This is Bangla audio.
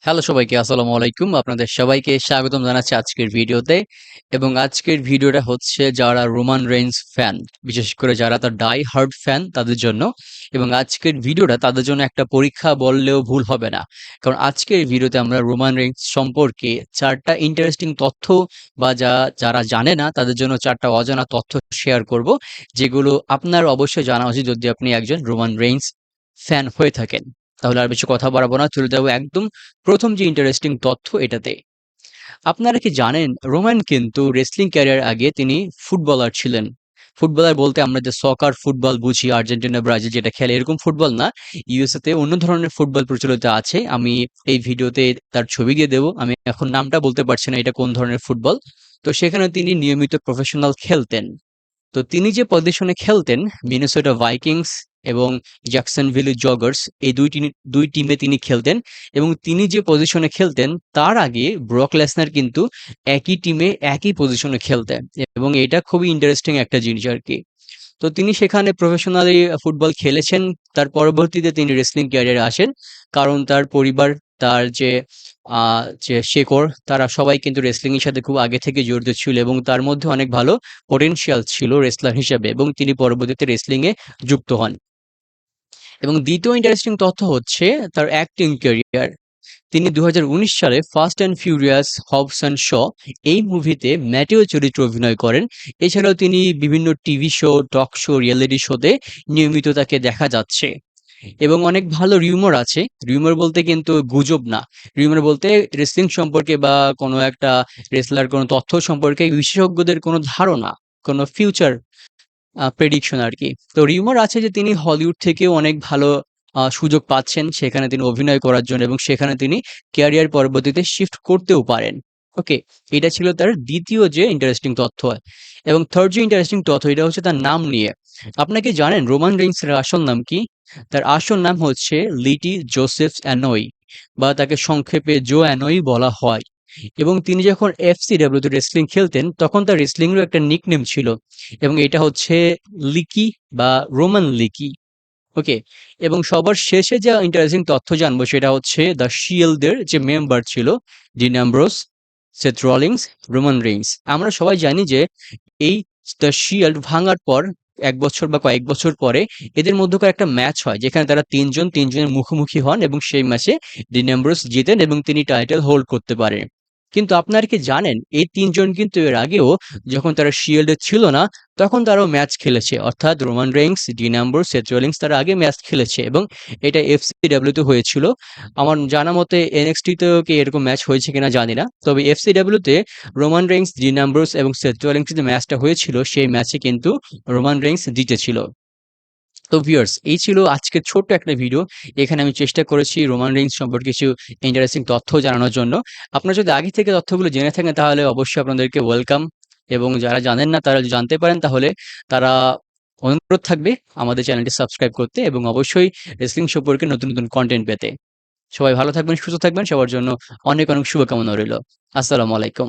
হ্যালো সবাইকে, আসসালামু আলাইকুম। আপনাদের সবাইকে স্বাগতম জানাচ্ছি আজকের ভিডিওতে। এবং আজকের ভিডিওটা হচ্ছে যারা রোমান রেইন্স ফ্যান, বিশেষ করে যারা তার ডাই হার্ড ফ্যান তাদের জন্য। এবং আজকের ভিডিওটা তাদের জন্য একটা পরীক্ষা বললেও ভুল হবে না। কারণ আজকের ভিডিওতে আমরা রোমান রেইন্স সম্পর্কে 4টা ইন্টারেস্টিং তথ্য বা যারা জানে না তাদের জন্য 4টা অজানা তথ্য শেয়ার করব, যেগুলো আপনার অবশ্যই জানা উচিত যদি আপনি একজন রোমান রেইন্স ফ্যান হয়ে থাকেন। তাহলে আর বেশি কথা বাড়াবো না, চলে যাবো একদম প্রথম যে ইন্টারেস্টিং তথ্য এটাতে। আপনারা কি জানেন রোমান কিন্তু রেসলিং ক্যারিয়ার আগে তিনি ফুটবলার ছিলেন। ফুটবলার বলতে আমরা যে সকার ফুটবল বুঝি, আর্জেন্টিনা ব্রাজিল যেটা খেলে এরকম ফুটবল না। ইউএসএ তে অন্য ধরনের ফুটবল প্রচলিত আছে। আমি এই ভিডিওতে তার ছবি দিয়ে দেবো। আমি এখন নামটা বলতে পারছি না এটা কোন ধরনের ফুটবল। তো সেখানে তিনি নিয়মিত প্রফেশনাল খেলতেন। তো তিনি যে পজিশনে খেলতেন, মিনেসোটা ভাইকিংস এবং জ্যাকসনভিল জগার্স, এই দুই টিমে তিনি খেলতেন। এবং তিনি যে পজিশনে খেলতেন তার আগে ব্রক লেসনার কিন্তু একই টিমে একই পজিশনে খেলতেন। এবং এটা খুবই ইন্টারেস্টিং একটা জিনিস আর কি। তো তিনি সেখানে প্রফেশনালি ফুটবল খেলেছেন। তার পরবর্তীতে তিনি রেসলিং ক্যারিয়ারে আসেন, কারণ তার পরিবার, তার যে শেকড়, তারা সবাই কিন্তু রেসলিং এর সাথে খুব আগে থেকে জড়িত ছিল এবং তার মধ্যে অনেক ভালো পটেনশিয়াল ছিল রেসলার হিসেবে, এবং তিনি পরবর্তীতে রেসলিং এ যুক্ত হন। এবং দ্বিতীয় ইন্টারেস্টিং তথ্য হচ্ছে তার অ্যাক্টিং ক্যারিয়ার। তিনি 2019 সালে Fast and Furious Hobbs and Shaw এই মুভিতে ম্যাটেও চরিত্রে অভিনয় করেন। এছাড়াও তিনি বিভিন্ন TV show, talk show, reality শোতে নিয়মিত তাকে দেখা যাচ্ছে। এবং অনেক ভালো রিউমার আছে। রিউমার বলতে কিন্তু গুজব না। রিউমার বলতে রেসলিং সম্পর্কে বা কোনো একটা রেসলার কোনো তথ্য সম্পর্কে বিশেষজ্ঞদের কোনো ধারণা, কোনো ফিউচার প্রেডিকশন আরকি। তো রিউমার আছে যে তিনি হলিউড থেকেও অনেক ভালো সুযোগ পাচ্ছেন সেখানে তিনি অভিনয় করার জন্য, এবং সেখানে তিনি ক্যারিয়ার পরবর্তীতে শিফট করতেও পারেন। ওকে, এটা ছিল তার দ্বিতীয় যে ইন্টারেস্টিং তথ্য। এবং থার্ড যে ইন্টারেস্টিং তথ্য এটা হচ্ছে তার নাম নিয়ে। আপনাকে জানেন রোমান রেইন্সের আসল নাম কি? তার আসল নাম হচ্ছে লিটি জোসেফ অ্যানোই, বা তাকে সংক্ষেপে জো অ্যানোই বলা হয়। এবং তিনি যখন এফসিডব্লিউ তে রেসলিং খেলতেন তখন তার রেসলিংয়েরও একটা নিকনেম ছিল, এবং এটা হচ্ছে লিকি বা রোমান লিকি। ওকে। এবং সবার শেষে যা ইন্টারেস্টিং তথ্য জানবো সেটা হচ্ছে দ্য শিল্ডের যে মেম্বার ছিল, Dean Ambrose, Seth Rollins, Roman Reigns. আমরা সবাই জানি যে এই দ্য শিল্ড ভাঙার পর 1 বছর বা কয়েক বছর পরে এদের মধ্যকার একটা ম্যাচ হয় যেখানে তারা তিনজনের মুখোমুখি হন, এবং সেই ম্যাচে ডিন অ্যামব্রোস জিতেন এবং তিনি টাইটেল হোল্ড করতে পারেন। কিন্তু আপনারা কি জানেন এই তিনজন কিন্তু এর আগেও, যখন তারা শিল্ডে ছিল না, তখন তারাও ম্যাচ খেলেছে। অর্থাৎ Roman Reigns, Dean Ambrose, Seth Rollins তারা আগে ম্যাচ খেলেছে, এবং এটা এফসিডব্লিউ তে হয়েছিল। আমার জানা মতে এনএক্সটি তেও কি এরকম ম্যাচ হয়েছে কিনা জানি না, তবে এফসিডব্লিউ তে রোমান রেইন্স, ডিন অ্যামব্রোস এবং সেথ রলিংস যে ম্যাচটা হয়েছিল সেই ম্যাচে কিন্তু রোমান রেইন্স জিতেছিল। তো ভিউয়ার্স, এই ছিল আজকের ছোট্ট একটা ভিডিও। এখানে আমি চেষ্টা করেছি রোমান রেইন্স সম্পর্কে কিছু ইন্টারেস্টিং তথ্য জানানোর জন্য। আপনারা যদি আগে থেকে তথ্যগুলো জেনে থাকেন তাহলে অবশ্যই আপনাদেরকে ওয়েলকাম। এবং যারা জানেন না তারা যদি জানতে পারেন তাহলে তারা, অনুরোধ থাকবে আমাদের চ্যানেলটি সাবস্ক্রাইব করতে এবং অবশ্যই রেসলিং সম্পর্কে নতুন নতুন কন্টেন্ট পেতে। সবাই ভালো থাকবেন, সুস্থ থাকবেন। সবার জন্য অনেক অনেক শুভকামনা রইল। আসসালামু আলাইকুম।